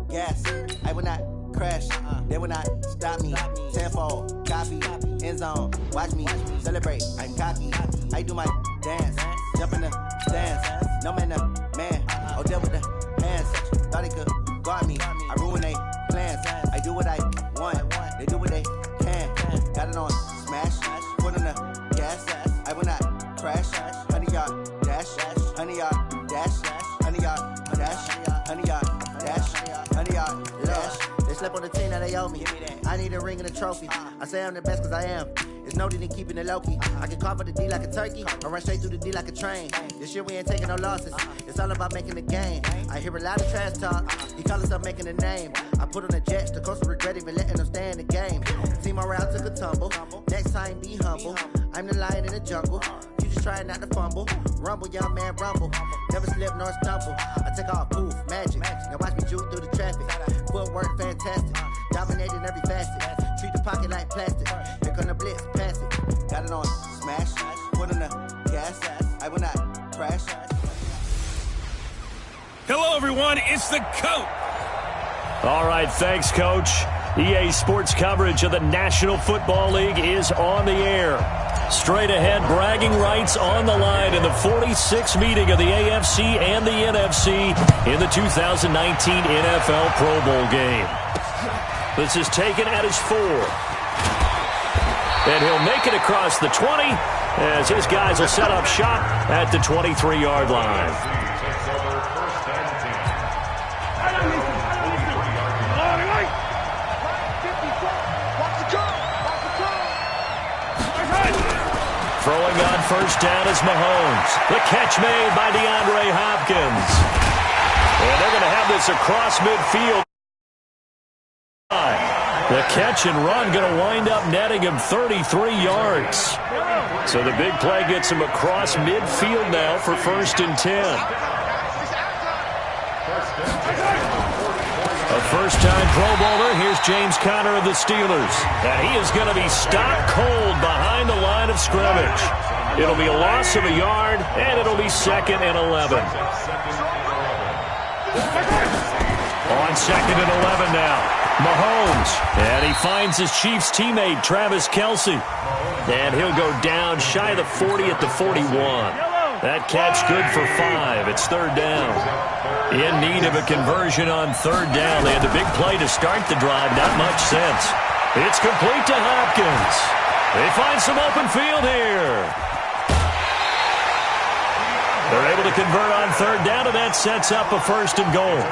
gas. I will not crash. They will not stop me. Tenfold, copy, end zone. Watch me celebrate. I'm cocky. I do my dance. Jump in the stands. No man, man. Oh, deal with the hands. Thought he could guard me. I ruin they plans. I do what I want. They do what they can. Got it on smash. Put on the gas. I will not crash. 100-yard dash. 100-yard dash. 100-yard dash. 100-yard dash. 100-yard dash. They slept on the team that they owe me. I need a ring and a trophy. I say I'm the best cause I am. It's noted in keeping it low-key. I can carve for the D like a turkey. I run straight through the D like a train. This year we ain't taking no losses. It's all about making the game. I hear a lot of trash talk. He call himself making a name. I put on the Jets. The coach will regret even letting them stay in the game. Team morale took a tumble. Next time be humble. I'm the lion in the jungle. You just trying not to fumble. Rumble, young man, rumble. Never slip nor stumble. I take off, poof, magic. Now watch me juke through the traffic. Footwork fantastic. Dominating every facet. Treat the pocket like plastic. Here come the blitz, pass it. Got it on smash. Put on the gas. I will not crash. Hello, everyone. It's the coach. All right, thanks, Coach. EA Sports coverage of the National Football League is on the air. Straight ahead, bragging rights on the line in the 46th meeting of the AFC and the NFC in the 2019 NFL Pro Bowl game. This is taken at his 4. And he'll make it across the 20 as his guys will set up shop at the 23-yard line. Throwing on first down is Mahomes. The catch made by DeAndre Hopkins. And they're going to have this across midfield. The catch and run going to wind up netting him 33 yards. So the big play gets him across midfield now for 1st and 10. A first-time Pro Bowler, here's James Conner of the Steelers. And he is going to be stopped cold behind the line of scrimmage. It'll be a loss of a yard, and it'll be 2nd and 11. On 2nd and 11 now. Mahomes, and he finds his Chiefs teammate, Travis Kelce. And he'll go down shy of the 40 at the 41. That catch good for 5. It's 3rd down. In need of a conversion on 3rd down. They had the big play to start the drive. Not much sense. It's complete to Hopkins. They find some open field here. They're able to convert on 3rd down, and that sets up a 1st and goal.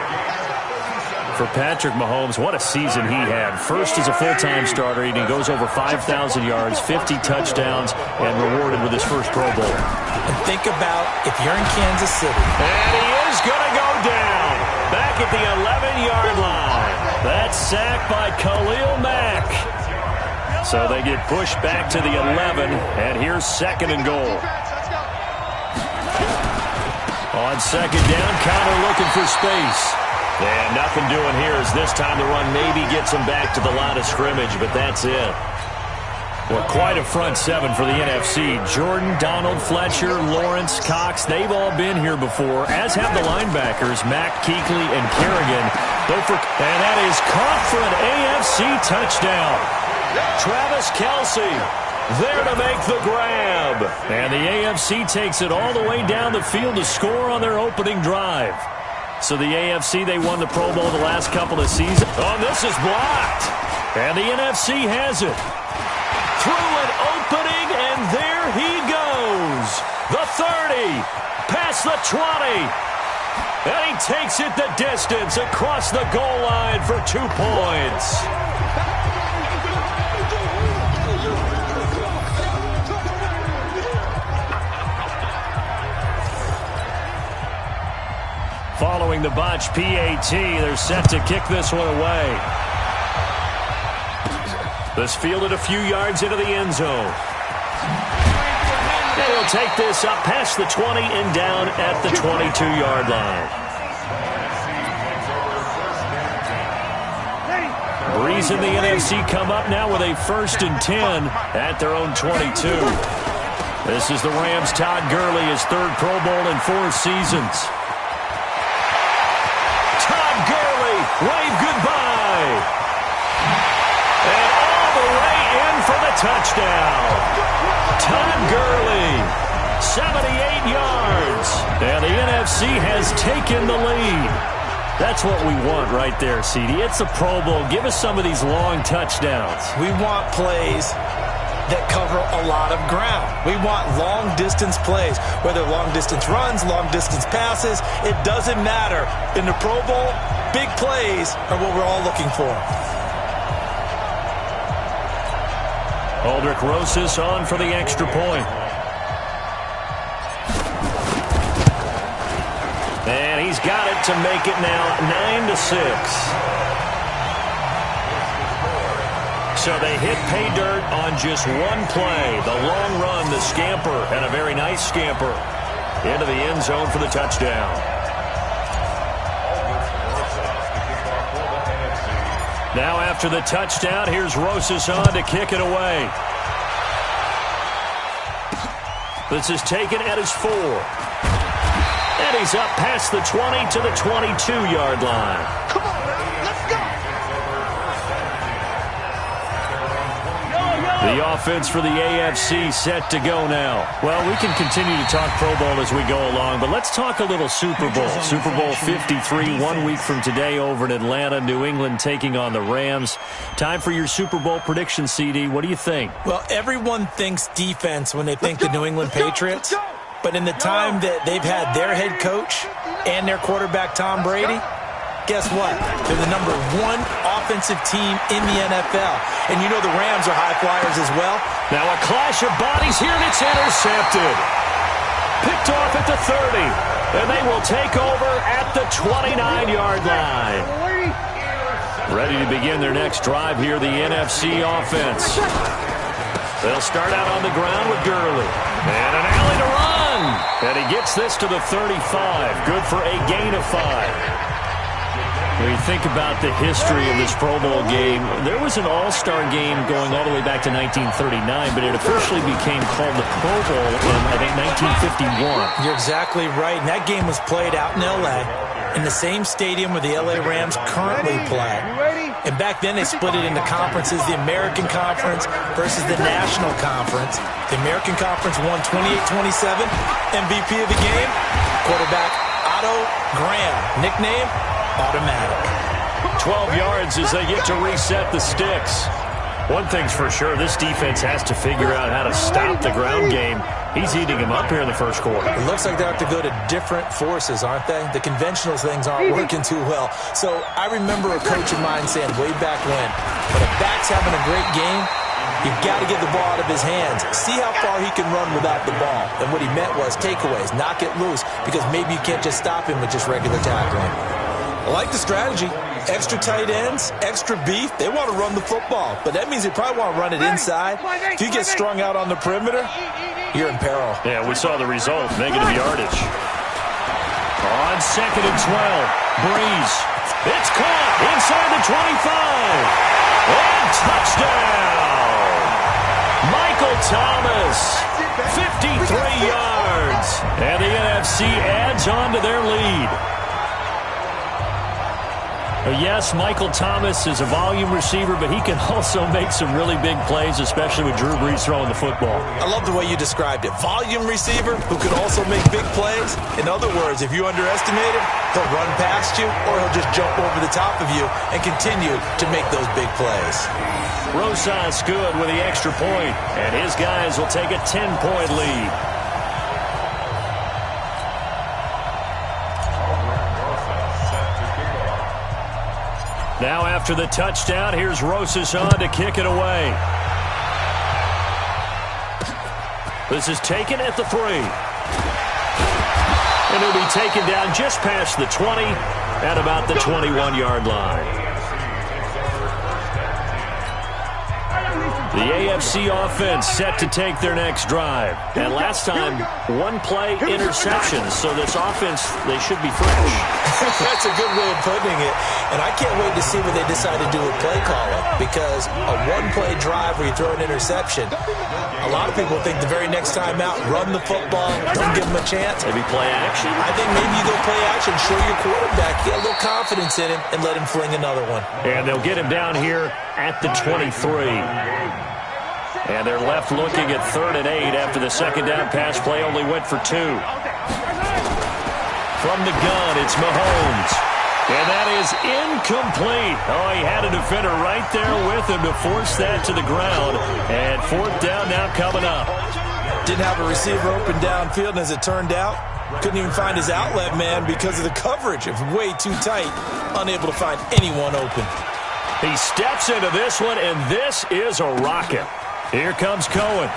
For Patrick Mahomes, what a season he had. First as a full-time starter, and he goes over 5,000 yards, 50 touchdowns, and rewarded with his first Pro Bowl. And think about if you're in Kansas City. And he is going to go down. Back at the 11-yard line. That's sacked by Khalil Mack. So they get pushed back to the 11, and here's 2nd and goal. On 2nd down, Conner looking for space. And nothing doing here as this time the run maybe gets him back to the line of scrimmage, but that's it. Well, quite a front 7 for the NFC. Jordan, Donald, Fletcher, Lawrence, Cox, they've all been here before, as have the linebackers, Mack, Kuechly, and Kerrigan. And that is caught for an AFC touchdown. Travis Kelce there to make the grab. And the AFC takes it all the way down the field to score on their opening drive. So the AFC, they won the Pro Bowl the last couple of seasons. Oh, this is blocked. And the NFC has it. Through an opening, and there he goes. The 30, past the 20. And he takes it the distance across the goal line for 2 points. Following the botch PAT, they're set to kick this one away. This fielded a few yards into the end zone. And he'll take this up past the 20 and down at the 22-yard line. Breeze and the NFC come up now with a 1st and 10 at their own 22. This is the Rams' Todd Gurley, his 3rd Pro Bowl in 4 seasons. Way touchdown. Todd Gurley, 78 yards. And the NFC has taken the lead. That's what we want right there, CD. It's a Pro Bowl. Give us some of these long touchdowns. We want plays that cover a lot of ground. We want long-distance plays, whether long-distance runs, long-distance passes. It doesn't matter. In the Pro Bowl, big plays are what we're all looking for. Aldrich Rosas on for the extra point. And he's got it to make it now 9-6. So they hit pay dirt on just one play. The long run, the scamper, and a very nice scamper into the end zone for the touchdown. Now after the touchdown, here's Rosas on to kick it away. This is taken at his 4. And he's up past the 20 to the 22-yard line. Come on, man. Let's go. The offense for the AFC set to go now. Well, we can continue to talk Pro Bowl as we go along, but let's talk a little Super Bowl. Super Bowl 53, 1 week from today over in Atlanta, New England taking on the Rams. Time for your Super Bowl prediction, CD. What do you think? Well, everyone thinks defense when they think the New England Patriots. But in the time that they've had their head coach and their quarterback, Tom Brady, guess what? They're the #1 offensive team in the NFL. And you know the Rams are high flyers as well. Now a clash of bodies here, and it's intercepted. Picked off at the 30. And they will take over at the 29-yard line. Ready to begin their next drive here, the NFC offense. They'll start out on the ground with Gurley. And an alley to run. And he gets this to the 35. Good for a gain of 5. When you think about the history of this Pro Bowl game, there was an all-star game going all the way back to 1939, but it officially became called the Pro Bowl in, I think, 1951. You're exactly right. And that game was played out in L.A., in the same stadium where the L.A. Rams currently play. And back then, they split it into conferences, the American Conference versus the National Conference. The American Conference won 28-27. MVP of the game, quarterback Otto Graham. Nickname, Automatic. 12 yards as they get to reset the sticks. One thing's for sure, this defense has to figure out how to stop the ground game. He's eating him up here in the first quarter. It looks like they have to go to different forces, aren't they? The conventional things aren't working too well. So I remember a coach of mine saying way back when, when a back's having a great game, you've got to get the ball out of his hands. See how far he can run without the ball. And what he meant was takeaways, knock it loose, because maybe you can't just stop him with just regular tackling. I like the strategy. Extra tight ends, extra beef. They want to run the football, but that means they probably want to run it inside. If you get strung out on the perimeter, you're in peril. Yeah, we saw the result, negative yardage. On 2nd and 12, Breeze. It's caught inside the 25. And touchdown! Michael Thomas, 53 yards. And the NFC adds on to their lead. Yes, Michael Thomas is a volume receiver, but he can also make some really big plays, especially with Drew Brees throwing the football. I love the way you described it. Volume receiver who can also make big plays. In other words, if you underestimate him, he'll run past you or he'll just jump over the top of you and continue to make those big plays. Rosas good with the extra point, and his guys will take a 10-point lead. Now after the touchdown, here's Rosas on to kick it away. This is taken at the 3. And it'll be taken down just past the 20 at about the 21-yard line. The AFC offense set to take their next drive. And last time, one-play interceptions. So this offense, they should be fresh. That's a good way of putting it. And I can't wait to see what they decide to do with play calling. Because a one-play drive where you throw an interception, a lot of people think the very next time out, run the football, don't give them a chance. Maybe play action. I think maybe you go play action, show your quarterback, get a little confidence in him, and let him fling another one. And they'll get him down here at the 23. And they're left looking at 3rd and 8 after the second down pass play only went for 2. From the gun, it's Mahomes. And that is incomplete. Oh, he had a defender right there with him to force that to the ground. And 4th down now coming up. Didn't have a receiver open downfield, and as it turned out, couldn't even find his outlet man because of the coverage. It was way too tight, unable to find anyone open. He steps into this one, and this is a rocket. Here comes Cohen.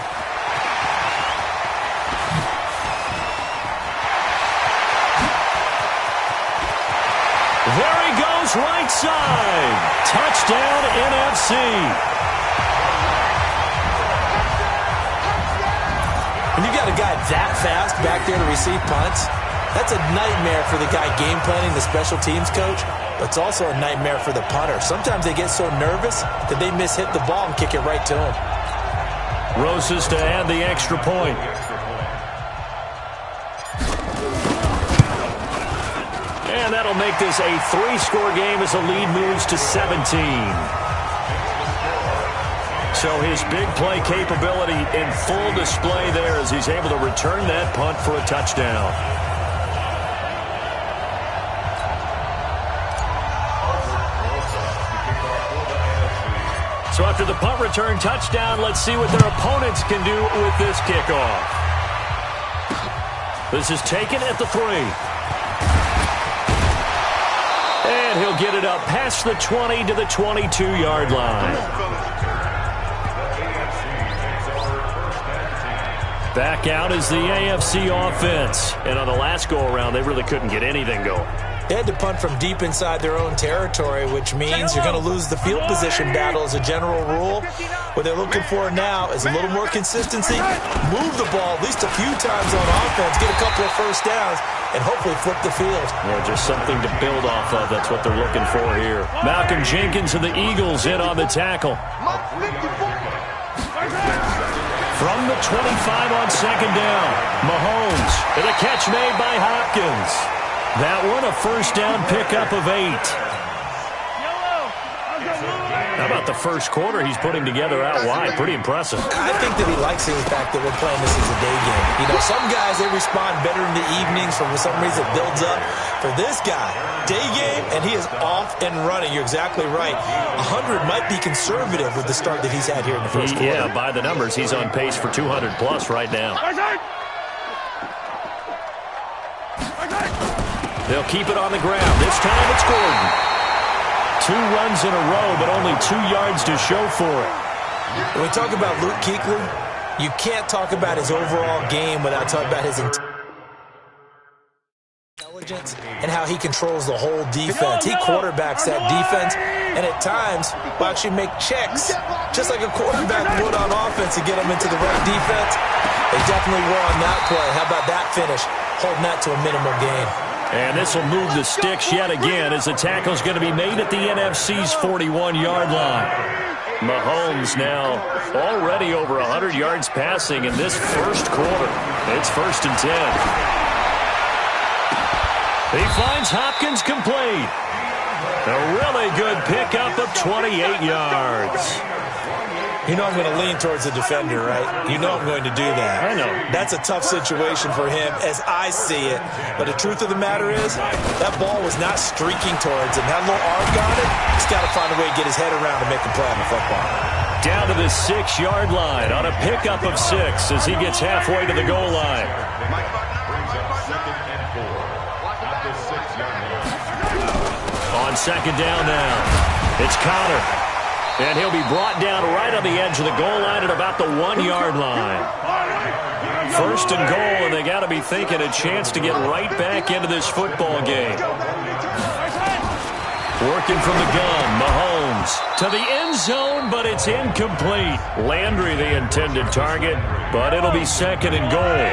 There he goes, right side. Touchdown, NFC. When you got a guy that fast back there to receive punts, that's a nightmare for the guy game planning, the special teams coach, but it's also a nightmare for the punter. Sometimes they get so nervous that they hit the ball and kick it right to him. Roses to add the extra point. And that'll make this a 3-score game as the lead moves to 17. So his big play capability in full display there as he's able to return that punt for a touchdown. So after the punt return touchdown, let's see what their opponents can do with this kickoff. This is taken at the 3. And he'll get it up past the 20 to the 22-yard line. Back out is the AFC offense. And on the last go-around, they really couldn't get anything going. They had to punt from deep inside their own territory, which means you're going to lose the field position battle as a general rule. What they're looking for now is a little more consistency, move the ball at least a few times on offense, get a couple of first downs, and hopefully flip the field. Yeah, just something to build off of. That's what they're looking for here. Malcolm Jenkins of the Eagles in on the tackle. From the 25 on second down, Mahomes, and a catch made by Hopkins. That one a first down pickup of 8. How about the first quarter he's putting together out wide? Pretty impressive. I think that he likes the fact that we're playing this as a day game. You know, some guys, they respond better in the evenings. For some reason, it builds up. For this guy, day game, and he is off and running. You're exactly right. 100 might be conservative with the start that he's had here in the first quarter. Yeah, by the numbers, he's on pace for 200-plus right now. They'll keep it on the ground. This time it's Gordon. 2 runs in a row, but only 2 yards to show for it. When we talk about Luke Kuechly, you can't talk about his overall game without talking about his intelligence and how he controls the whole defense. He quarterbacks that defense, and at times will actually make checks, just like a quarterback would on offense to get them into the right defense. They definitely were on that play. How about that finish? Holding that to a minimal gain. And this will move the sticks yet again as the tackle's going to be made at the NFC's 41-yard line. Mahomes now already over 100 yards passing in this first quarter. It's 1st and 10. He finds Hopkins complete. A really good pickup of 28 yards. You know I'm going to lean towards the defender, right? You know I'm going to do that. I know. That's a tough situation for him as I see it. But the truth of the matter is, that ball was not streaking towards him. That little arc on it, he's got to find a way to get his head around to make a play on the football. Down to the 6-yard line on a pickup of 6 as he gets halfway to the goal line. On second down now, it's Connor. And he'll be brought down right on the edge of the goal line at about the 1-yard line. 1st and goal, and they got to be thinking a chance to get right back into this football game. Working from the gun, Mahomes to the end zone, but it's incomplete. Landry the intended target, but it'll be 2nd and goal.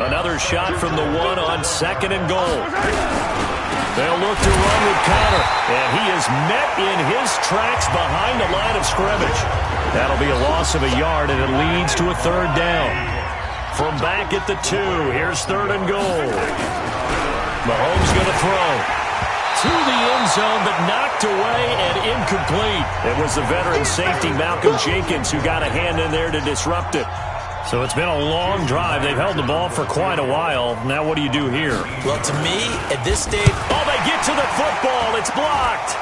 Another shot from the 1 on 2nd and goal. They'll look to run with Connor, and he is met in his tracks behind the line of scrimmage. That'll be a loss of a yard, and it leads to a 3rd down. From back at the 2, here's 3rd and goal. Mahomes going to throw. to the end zone, but knocked away and incomplete. It was the veteran safety, Malcolm Jenkins, who got a hand in there to disrupt it. So it's been a long drive. They've held the ball for quite a while. Now what do you do here? Well, to me, at this stage... Oh, they get to the football. It's blocked.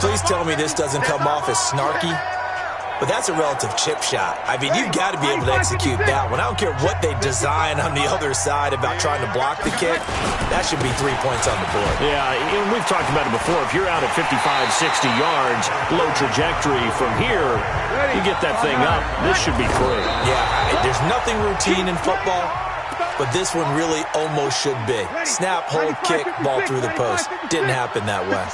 Please tell me this doesn't come off as snarky. But that's a relative chip shot. I mean, you've got to be able to execute that one. I don't care what they design on the other side about trying to block the kick. That should be 3 points on the board. Yeah, we've talked about it before. If you're out at 55, 60 yards, low trajectory from here, you get that thing up. This should be 3. Yeah, there's nothing routine in football, but this one really almost should be. Snap, hold, kick, ball through the post. Didn't happen that way.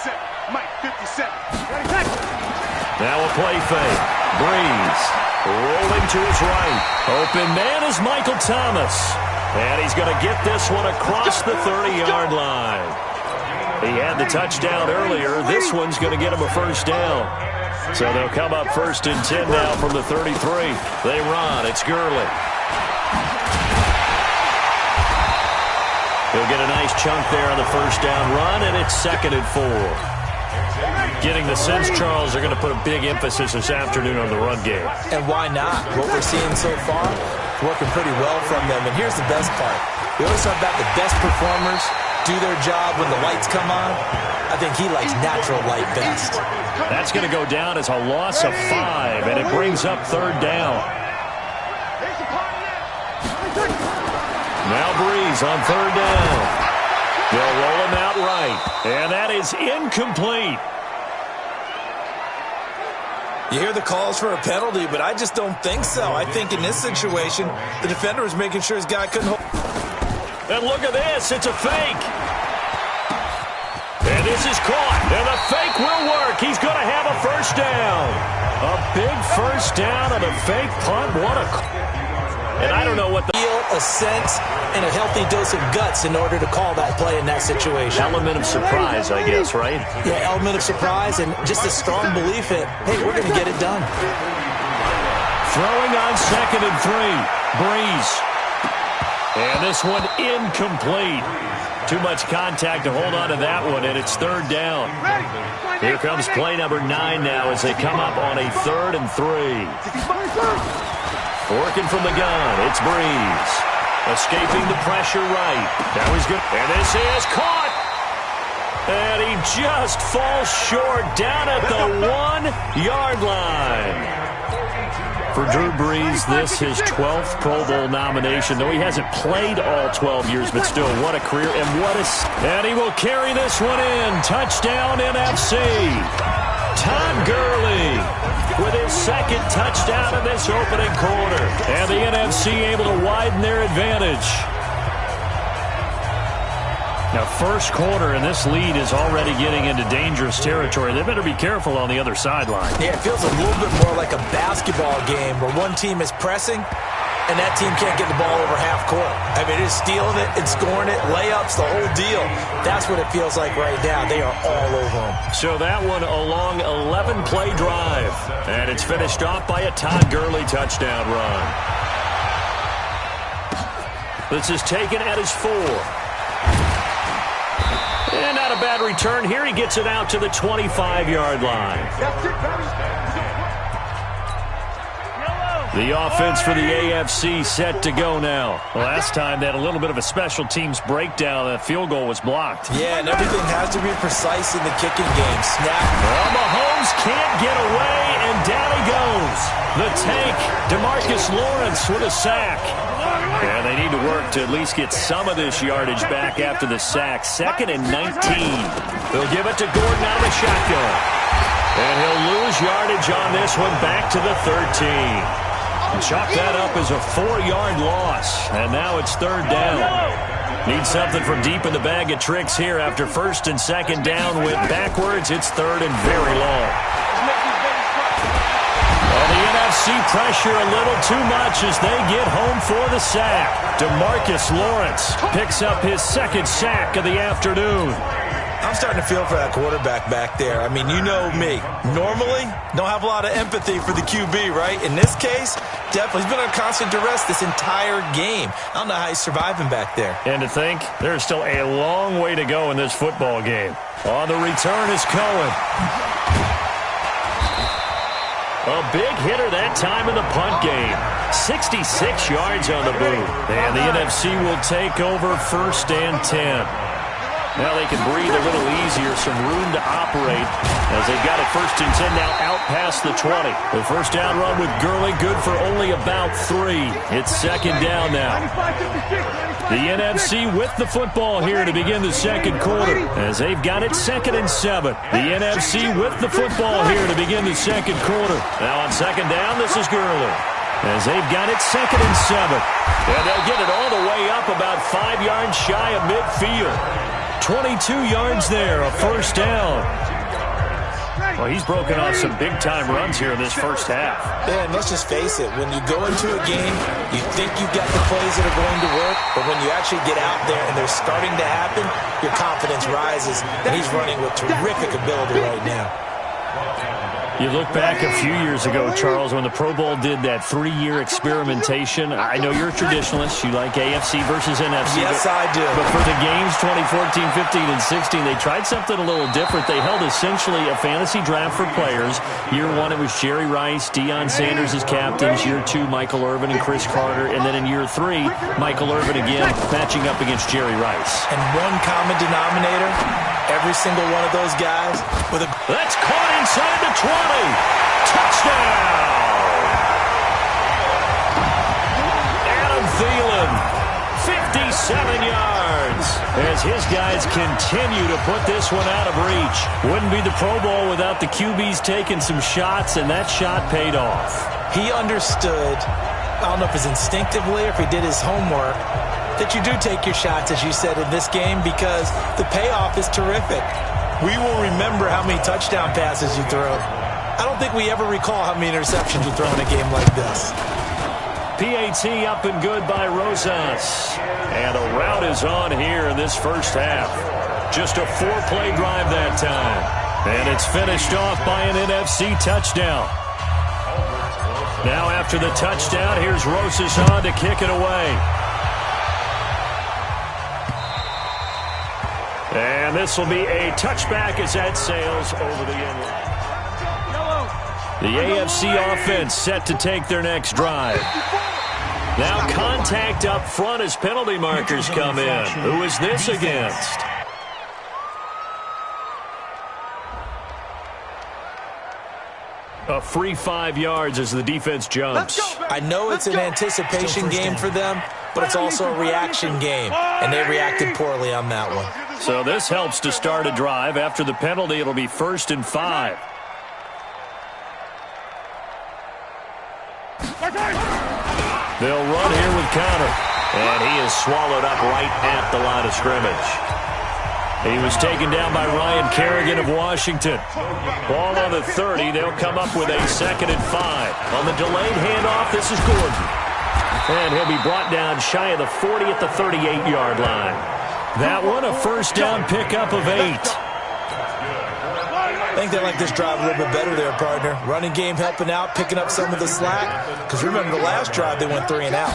Now a play fake. Breeze rolling to his right. Open man is Michael Thomas. And he's going to get this one across the 30-yard line. He had the touchdown earlier. This one's going to get him a first down. So they'll come up 1st and 10 now from the 33. They run. It's Gurley. He'll get a nice chunk there on the first down run, and it's 2nd and 4. Getting the sense, Charles, they're going to put a big emphasis this afternoon on the run game. And why not? What we're seeing so far, working pretty well from them. And here's the best part. We always talk about the best performers do their job when the lights come on. I think he likes natural light best. That's going to go down as a loss of 5, and it brings up 3rd down. Now Breeze on 3rd down. They'll roll him out right, and that is incomplete. You hear the calls for a penalty, but I just don't think so. I think in this situation, the defender was making sure his guy couldn't hold. And look at this. It's a fake. And this is caught. And the fake will work. He's going to have a first down. A big first down on a fake punt. What a... And I don't know what the... A sense and a healthy dose of guts in order to call that play in that situation. Element of surprise, I guess, right? Yeah, element of surprise and just a strong belief that, hey, we're going to get it done. Throwing on 2nd and 3. Breeze. And this one incomplete. Too much contact to hold on to that one, and it's 3rd down. Here comes play number 9 now as they come up on a 3rd and 3. Working from the gun, it's Breeze. Escaping the pressure right. Now he's good. And this is caught. And he just falls short down at the 1-yard line. For Drew Brees, this his 12th Pro Bowl nomination, though he hasn't played all 12 years, but still, what a career and what a... And he will carry this one in. Touchdown NFC. Todd Gurley with his 2nd touchdown in this opening quarter. And the NFC able to widen their advantage. Now, first quarter, and this lead is already getting into dangerous territory. They better be careful on the other sideline. Yeah, it feels a little bit more like a basketball game where one team is pressing and that team can't get the ball over half court. I mean, it's stealing it and scoring it, layups, the whole deal. That's what it feels like right now. They are all over them. So that one a long 11-play drive. And it's finished off by a Todd Gurley touchdown run. This is taken at his 4. And not a bad return here. He gets it out to the 25-yard line. The offense for the AFC set to go now. Last time they had a little bit of a special teams breakdown. That field goal was blocked. Yeah, and everything has to be precise in the kicking game. Snap. Well, Mahomes can't get away, and down he goes. The tank, DeMarcus Lawrence with a sack. And they need to work to at least get some of this yardage back after the sack. 2nd and 19. They'll give it to Gordon out of the shotgun. And he'll lose yardage on this one back to the 13. Chalk that up as a 4-yard loss. And now it's 3rd down. Need something from deep in the bag of tricks here after 1st and 2nd down. Went backwards. It's 3rd and very long. Well, the NFC pressure a little too much as they get home for the sack. DeMarcus Lawrence picks up his 2nd sack of the afternoon. I'm starting to feel for that quarterback back there. I mean, you know me. Normally, don't have a lot of empathy for the QB, right? In this case, Definitely. He's been on constant duress this entire game. I don't know how he's surviving back there. And to think, there's still a long way to go in this football game. On the return is Cohen. A big hitter that time in the punt game. 66 yards on the boot. And the NFC will take over 1st and 10. Now they can breathe a little easier, some room to operate as they've got it 1st and 10 now out past the 20. The first down run with Gurley good for only about 3. It's 2nd down now. The NFC with the football here to begin the 2nd quarter as they've got it 2nd and 7. The NFC with the football here to begin the 2nd quarter. Now on 2nd down, this is Gurley as they've got it 2nd and 7. And they'll get it all the way up about 5 yards shy of midfield. 22 yards there, a 1st down. Well, he's broken off some big-time runs here in this first half. Yeah, and let's just face it. When you go into a game, you think you've got the plays that are going to work, but when you actually get out there and they're starting to happen, your confidence rises, and he's running with terrific ability right now. You look back a few years ago, Charles, when the Pro Bowl did that 3-year experimentation. I know you're a traditionalist. You like AFC versus NFC. Yes, I do. But for the games 2014, 15, and 16, they tried something a little different. They held essentially a fantasy draft for players. Year 1, it was Jerry Rice, Deion Sanders as captains. Year 2, Michael Irvin and Chris Carter. And then in year 3, Michael Irvin again matching up against Jerry Rice. And one common denominator, every single one of those guys with a... That's caught inside the 20. Touchdown! Adam Thielen, 57 yards. As his guys continue to put this one out of reach. Wouldn't be the Pro Bowl without the QBs taking some shots, and that shot paid off. He understood, I don't know if it's instinctively or if he did his homework, that you do take your shots, as you said, in this game because the payoff is terrific. We will remember how many touchdown passes you throw. I don't think we ever recall how many interceptions you throw in a game like this. PAT up and good by Rosas. And a rout is on here in this first half. Just a 4-play drive that time. And it's finished off by an NFC touchdown. Now after the touchdown, here's Rosas on to kick it away. And this will be a touchback as that sails over the end line. The AFC offense set to take their next drive. Now contact up front as penalty markers come in. Who is this against? A free 5 yards as the defense jumps. I know it's an anticipation game for them, but it's also a reaction game, and they reacted poorly on that one. So this helps to start a drive. After the penalty, it'll be 1st and 5. They'll run here with Conner. And he is swallowed up right at the line of scrimmage. He was taken down by Ryan Kerrigan of Washington. Ball on the 30. They'll come up with a 2nd and 5. On the delayed handoff, this is Gordon. And he'll be brought down shy of the 40 at the 38-yard line. That one, a 1st down pickup of 8. I think they like this drive a little bit better there, partner. Running game helping out, picking up some of the slack. Because remember the last drive, they went 3 and out.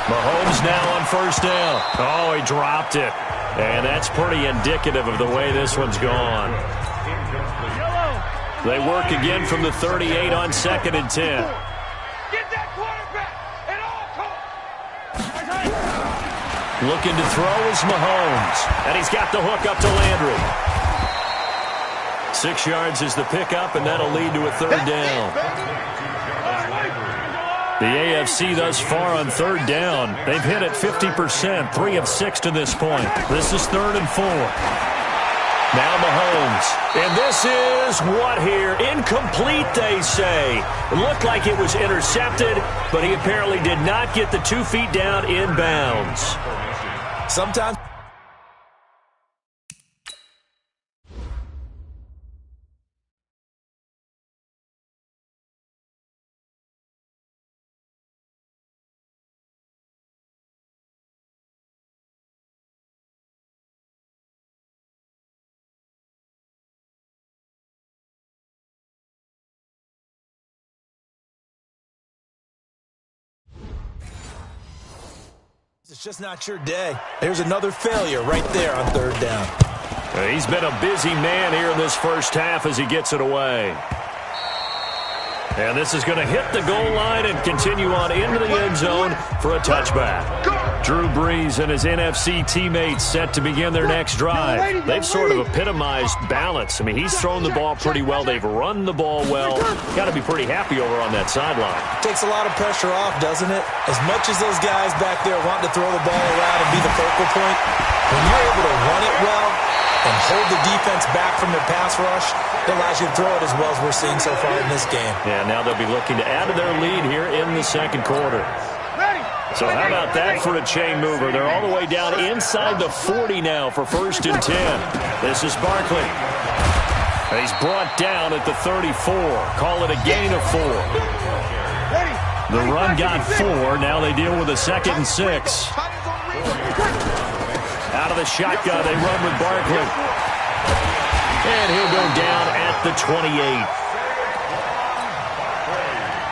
Mahomes now on 1st down. Oh, he dropped it. And that's pretty indicative of the way this one's gone. They work again from the 38 on 2nd and 10. Looking to throw is Mahomes. And he's got the hook up to Landry. 6 yards is the pickup, and that'll lead to a 3rd down. The AFC thus far on 3rd down, they've hit it 50%, 3 of 6 to this point. This is 3rd and 4. Now Mahomes. And this is what here? Incomplete, they say. It looked like it was intercepted, but he apparently did not get the 2 feet down in bounds. Sometimes It's just not your day. There's another failure right there on third down. He's been a busy man here in this first half as he gets it away. And this is going to hit the goal line and continue on into the end zone for a touchback. Drew Brees and his NFC teammates set to begin their next drive. They've sort of epitomized balance. I mean, he's thrown the ball pretty well. They've run the ball well. Got to be pretty happy over on that sideline. Takes a lot of pressure off, doesn't it? As much as those guys back there want to throw the ball around and be the focal point, when you're able to run it well and hold the defense back from their pass rush, it allows you to throw it as well as we're seeing so far in this game. Yeah, now they'll be looking to add to their lead here in the second quarter. So how about that for a chain mover? They're all the way down inside the 40 now for 1st and 10. This is Barkley. He's brought down at the 34. Call it a gain of 4. The run got 4. Now they deal with a 2nd and 6. Out of the shotgun, they run with Barkley. And he'll go down at the 28.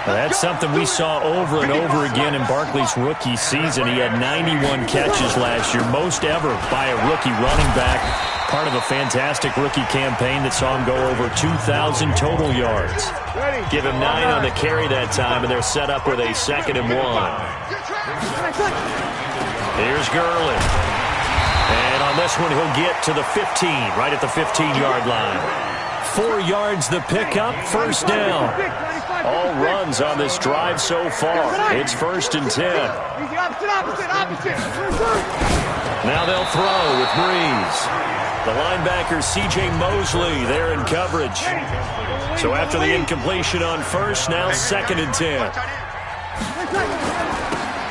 That's something we saw over and over again in Barkley's rookie season. He had 91 catches last year, most ever by a rookie running back. Part of a fantastic rookie campaign that saw him go over 2,000 total yards. Give him 9 on the carry that time, and they're set up with a 2nd and 1. Here's Gurley. And on this one, he'll get to the 15, right at the 15-yard line. 4 yards the pickup, 1st down. All runs on this drive so far. It's 1st and 10. Now they'll throw with Brees. The linebacker, C.J. Mosley, there in coverage. So after the incompletion on 1st, now 2nd and 10.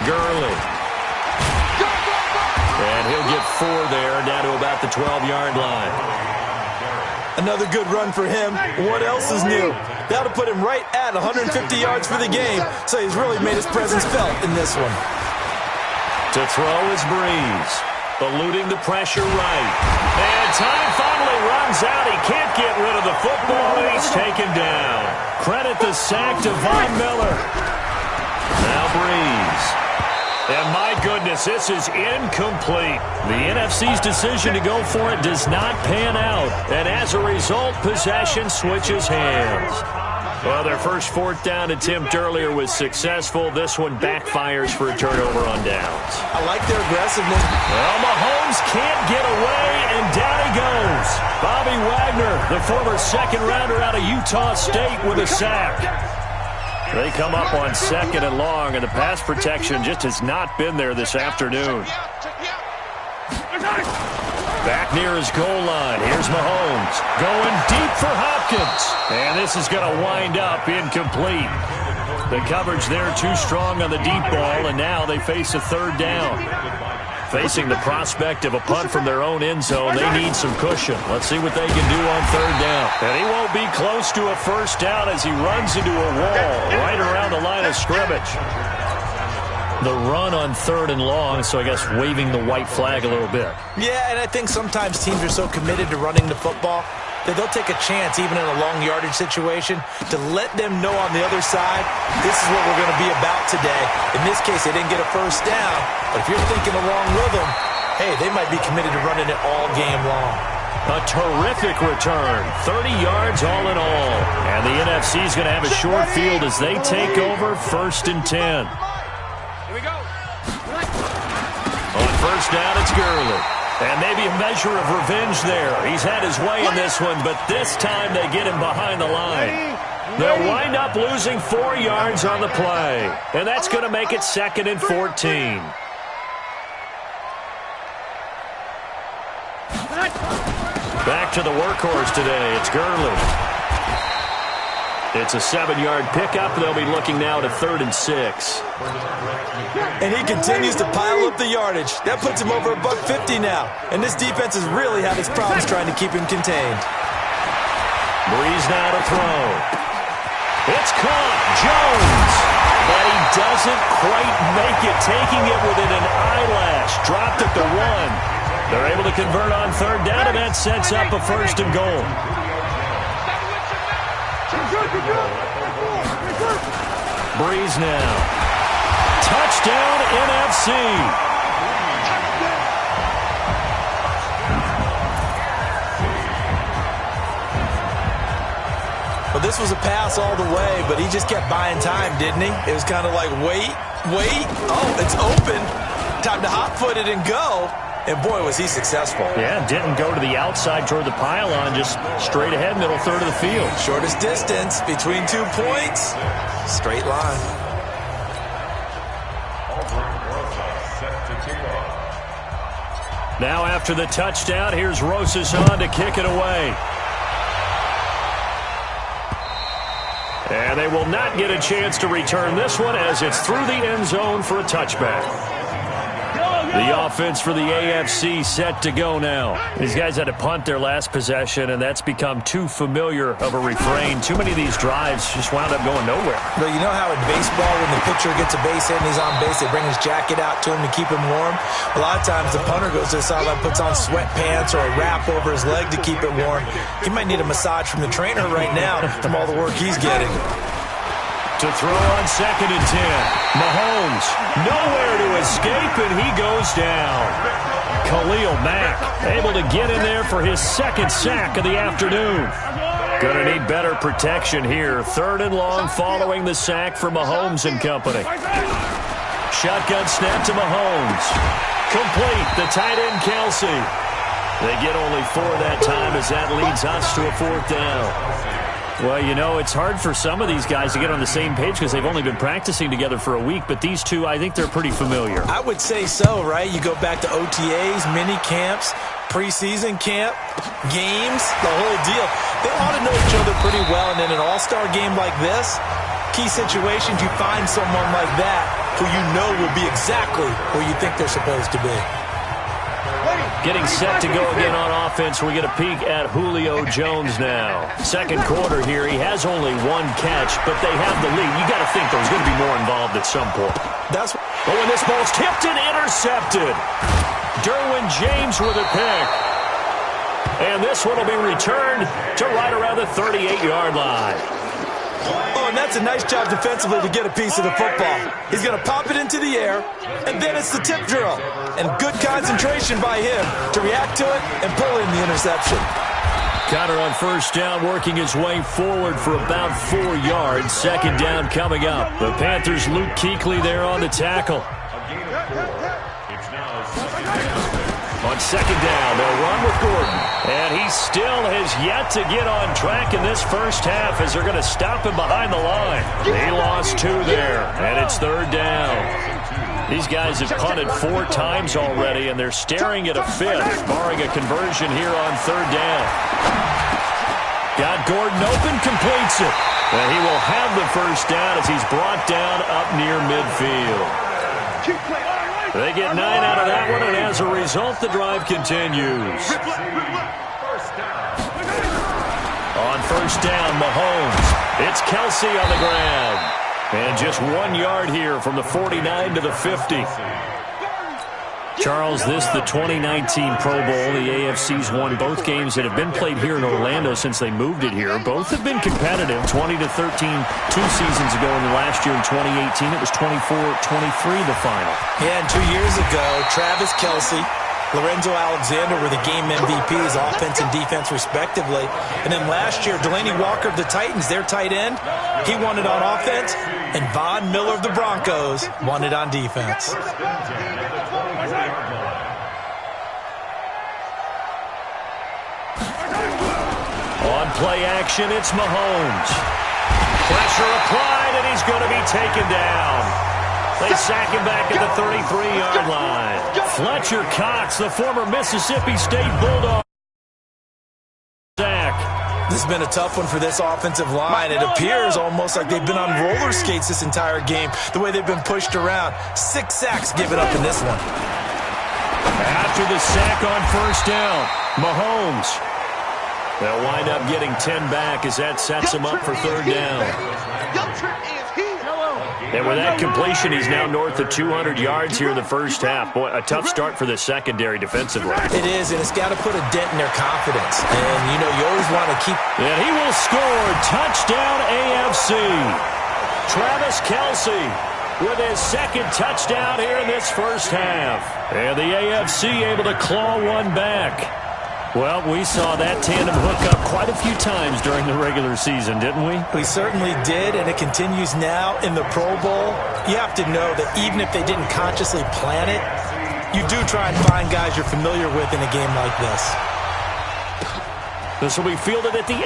Gurley. And he'll get 4 there, down to about the 12-yard line. Another good run for him. What else is new? That'll put him right at 150 yards for the game, so he's really made his presence felt in this one. To throw is Brees, eluding the pressure right. And time finally runs out. He can't get rid of the football, and he's taken down. Credit the sack to Von Miller. Now Brees. And my goodness, this is incomplete. The NFC's decision to go for it does not pan out. And as a result, possession switches hands. Well, their first 4th down attempt earlier was successful. This one backfires for a turnover on downs. I like their aggressiveness. Well, Mahomes can't get away, and down he goes. Bobby Wagner, the former 2nd-rounder out of Utah State, with a sack. They come up on 2nd and long, and the pass protection just has not been there this afternoon. Back near his goal line. Here's Mahomes going deep for Hopkins. And this is going to wind up incomplete. The coverage there too strong on the deep ball, and now they face a 3rd down. Facing the prospect of a punt from their own end zone, they need some cushion. Let's see what they can do on 3rd down. And he won't be close to a 1st down as he runs into a wall right around the line of scrimmage. The run on 3rd and long, so I guess waving the white flag a little bit. Yeah, and I think sometimes teams are so committed to running the football that they'll take a chance, even in a long yardage situation, to let them know on the other side, this is what we're going to be about today. In this case, they didn't get a 1st down, but if you're thinking along with them, hey, they might be committed to running it all game long. A terrific return, 30 yards all in all. And the NFC is going to have a short field as they take over 1st and 10. Here we go. On 1st down, it's Gurley. And maybe a measure of revenge there. He's had his way in this one, but this time they get him behind the line. They'll wind up losing 4 yards on the play. And that's going to make it 2nd and 14. Back to the workhorse today. It's Gurley. It's a 7-yard pickup. They'll be looking now to 3rd and 6. And he continues to pile up the yardage. That puts him over $150 now. And this defense has really had its problems trying to keep him contained. Brees now to throw. It's caught. Jones. But he doesn't quite make it, taking it within an eyelash. Dropped at the 1. They're able to convert on 3rd down, and that sets up a 1st and goal. Brees now. Touchdown, NFC. this was a pass all the way, but he just kept buying time, didn't he? It was kind of like, wait. Oh, it's open. Time to hot-foot it and go. And, boy, was he successful. Yeah, didn't go to the outside toward the pylon, just straight ahead, middle third of the field. Shortest distance between 2 points. Straight line. Now after the touchdown, here's Rosas on to kick it away. And they will not get a chance to return this one as it's through the end zone for a touchback. The offense for the AFC set to go now. These guys had to punt their last possession, and that's become too familiar of a refrain. Too many of these drives just wound up going nowhere. But you know how in baseball, when the pitcher gets a base hit and he's on base, they bring his jacket out to him to keep him warm? A lot of times the punter goes to the sideline, puts on sweatpants or a wrap over his leg to keep it warm. He might need a massage from the trainer right now from all the work he's getting. To throw on 2nd and 10. Mahomes, nowhere to escape, and he goes down. Khalil Mack able to get in there for his 2nd sack of the afternoon. Going to need better protection here. 3rd and long following the sack for Mahomes and company. Shotgun snap to Mahomes. Complete, the tight end Kelsey. They get only 4 that time as that leads us to a 4th down. Well, you know, it's hard for some of these guys to get on the same page because they've only been practicing together for a week, but these two, I think they're pretty familiar. I would say so, right? You go back to OTAs, mini camps, preseason camp, games, the whole deal. They ought to know each other pretty well, and in an all-star game like this, key situations, you find someone like that who you know will be exactly where you think they're supposed to be. Getting set to go again on offense. We get a peek at Julio Jones now. 2nd quarter here. He has only 1 catch, but they have the lead. You got to think there's going to be more involved at some point. But when this ball's tipped and intercepted, Derwin James with a pick. And this one will be returned to right around the 38-yard line. Oh, and that's a nice job defensively to get a piece of the football. He's going to pop it into the air, and then it's the tip drill. And good concentration by him to react to it and pull in the interception. Connor on 1st down, working his way forward for about 4 yards. 2nd down coming up. The Panthers' Luke Kuechly there on the tackle. On 2nd down, they'll run with Gordon. And he still has yet to get on track in this first half as they're going to stop him behind the line. He lost 2 there, and it's 3rd down. These guys have punted 4 times already, and they're staring at a 5th, barring a conversion here on 3rd down. Got Gordon open, completes it. And he will have the 1st down as he's brought down up near midfield. They get 9 out of that one, and as a result, the drive continues. On 1st down, Mahomes. It's Kelsey on the ground. And just 1 yard here from the 49 to the 50. Charles, this the 2019 Pro Bowl. The AFC's won both games that have been played here in Orlando since they moved it here. Both have been competitive, 20-13 2 seasons ago, and last year in 2018 it was 24-23 the final. Yeah, and 2 years ago, Travis Kelce, Lorenzo Alexander were the game MVPs, offense and defense respectively. And then last year, Delaney Walker of the Titans, their tight end, he won it on offense, and Von Miller of the Broncos won it on defense. On play action, it's Mahomes. Pressure applied, and he's going to be taken down. They sack him back at the 33-yard line. Fletcher Cox, the former Mississippi State Bulldog. Sack. This has been a tough one for this offensive line. It appears almost like they've been on roller skates this entire game, the way they've been pushed around. 6 sacks given up in this one. After the sack on 1st down, Mahomes. They'll wind up getting 10 back as that sets him up for 3rd down. And with that completion, he's now north of 200 yards here in the first half. Boy, a tough start for the secondary defensively. It is, and it's got to put a dent in their confidence. And, you know, you always want to keep... And he will score. Touchdown, AFC. Travis Kelce with his 2nd touchdown here in this first half. And the AFC able to claw one back. Well, we saw that tandem hook up quite a few times during the regular season, didn't we? We certainly did, and it continues now in the Pro Bowl. You have to know that even if they didn't consciously plan it, you do try and find guys you're familiar with in a game like this. This will be fielded at the 8.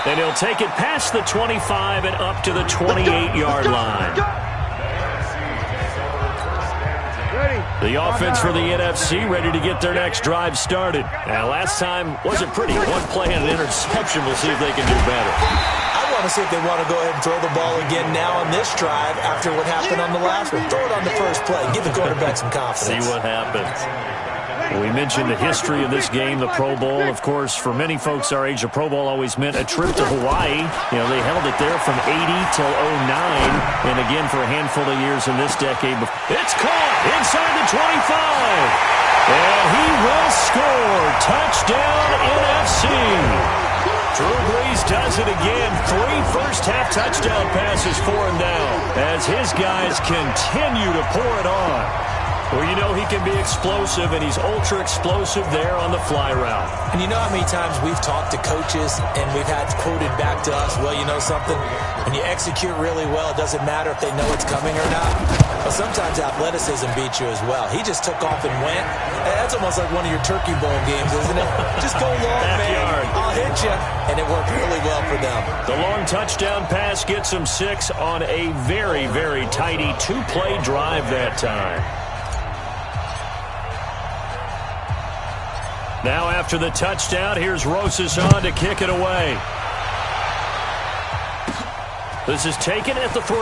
And he'll take it past the 25 and up to the 28-yard line. The offense for the NFC ready to get their next drive started. Now, last time wasn't pretty. One play and an interception. We'll see if they can do better. I want to see if they want to go ahead and throw the ball again now on this drive after what happened on the last one. Throw it on the first play. Give the quarterback some confidence. See what happens. We mentioned the history of this game, the Pro Bowl. Of course, for many folks our age, the Pro Bowl always meant a trip to Hawaii. You know, they held it there from 80 till 09, and again for a handful of years in this decade. It's caught inside the 25, and he will score. Touchdown, NFC. Drew Brees does it again. 3 first-half touchdown passes for him now as his guys continue to pour it on. Well, you know he can be explosive, and he's ultra-explosive there on the fly route. And you know how many times we've talked to coaches and we've had quoted back to us, well, you know something? When you execute really well, it doesn't matter if they know it's coming or not. But sometimes athleticism beats you as well. He just took off and went. That's almost like one of your Turkey Bowl games, isn't it? Just go long, man. I'll hit you. And it worked really well for them. The long touchdown pass gets him 6 on a very, very tidy 2-play drive that time. Now after the touchdown, here's Rosas on to kick it away. This is taken at the 3.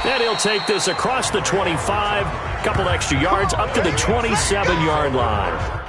And he'll take this across the 25, couple extra yards up to the 27-yard line.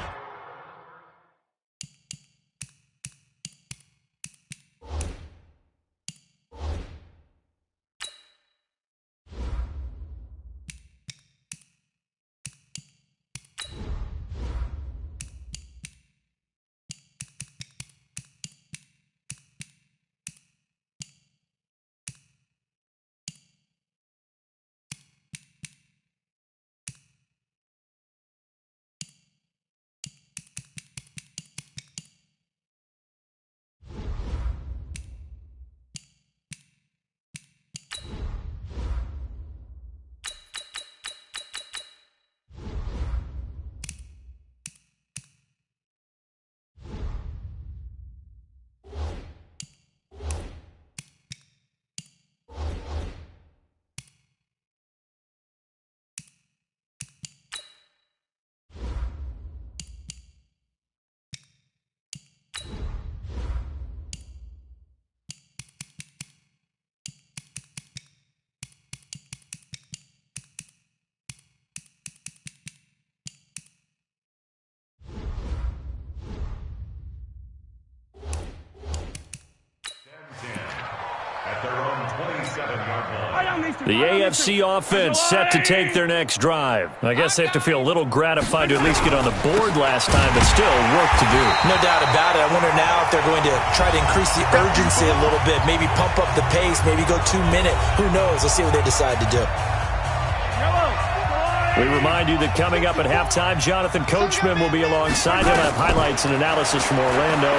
The AFC offense set to take their next drive. I guess they have to feel a little gratified to at least get on the board last time, but still work to do. No doubt about it. I wonder now if they're going to try to increase the urgency a little bit, maybe pump up the pace, maybe go 2-minute. Who knows? Let's see what they decide to do. We remind you that coming up at halftime, Jonathan Coachman will be alongside him. Have highlights and analysis from Orlando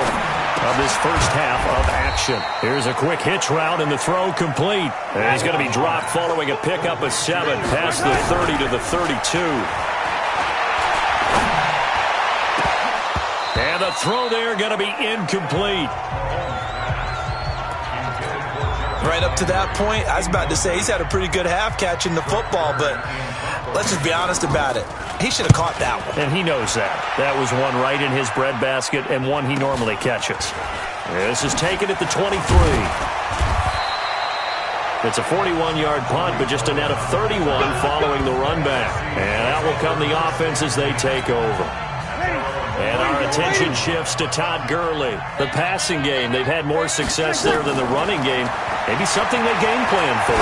of this first half of action. Here's a quick hitch route and the throw complete. And he's going to be dropped following a pickup of 7 past the 30 to the 32. And the throw there going to be incomplete. Right up to that point, I was about to say he's had a pretty good half catching the football, but let's just be honest about it. He should have caught that one. And he knows that. That was one right in his breadbasket and one he normally catches. This is taken at the 23. It's a 41-yard punt, but just a net of 31 following the run back. And out will come the offense as they take over. And our attention shifts to Todd Gurley. The passing game, they've had more success there than the running game. Maybe something they game plan for.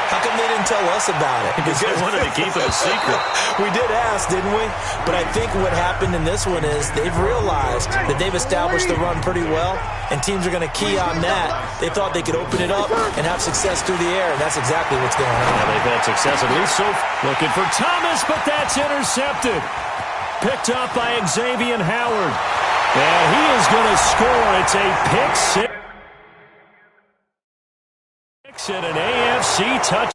How come they didn't tell us about it? Because they wanted to keep it a secret. We did ask, didn't we? But I think what happened in this one is they've realized that they've established the run pretty well, and teams are going to key on that. They thought they could open it up and have success through the air, and that's exactly what's going on. Yeah, they've had success at least so far. Looking for Thomas, but that's intercepted. Picked up by Xavier Howard. And he is going to score. It's a pick six. And an AFC touchdown.